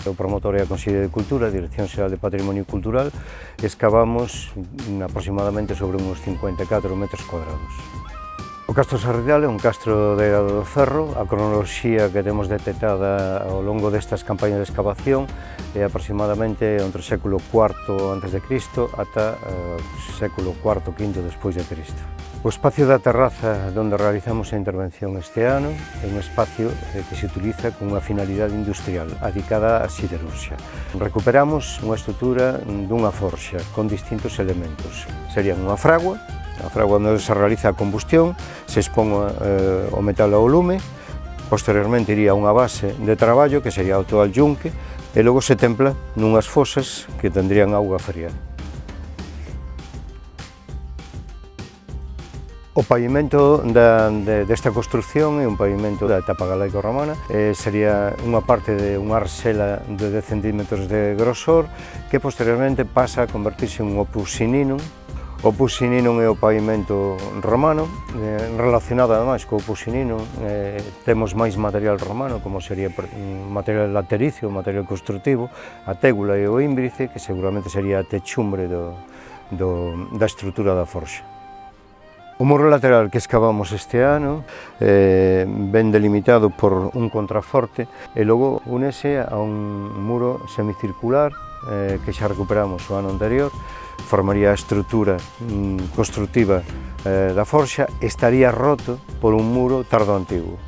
O promotor é a Consellería de Cultura, a Dirección Xeral de Patrimonio Cultural, e excavamos aproximadamente sobre uns 54 metros cuadrados. O Castro Sarrial é un castro de Eira do Ferro. A cronoloxía que temos detectada ao longo destas campañas de excavación é aproximadamente entre o século IV a.C. ata o século IV-V despois de Cristo. O espacio da terraza onde realizamos a intervención este ano é un espacio que se utiliza con unha finalidade industrial adicada á siderurxia. Recuperamos unha estrutura dunha forxa con distintos elementos. Serían unha fragua onde se realiza a combustión, se expón o metal ao lume, posteriormente iría unha base de traballo que sería o toal yunque e logo se templa nunhas fosas que tendrían auga fría. O pavimento desta construción é un pavimento da etapa galaico-romana, sería unha parte de unha arsela de 10 centímetros de grosor que posteriormente pasa a convertirse en un opus sininum. O opus sininum é o pavimento romano, relacionado ademais co opus sininum temos máis material romano, como sería material latericio, material construtivo, a tégula e o ímbrice, que seguramente sería a techumbre da estrutura da forxa. O muro lateral que excavamos este ano ven delimitado por un contraforte e logo únese a un muro semicircular que xa recuperamos o ano anterior, formaría a estrutura construtiva da forxa e estaría roto por un muro tardo antigo.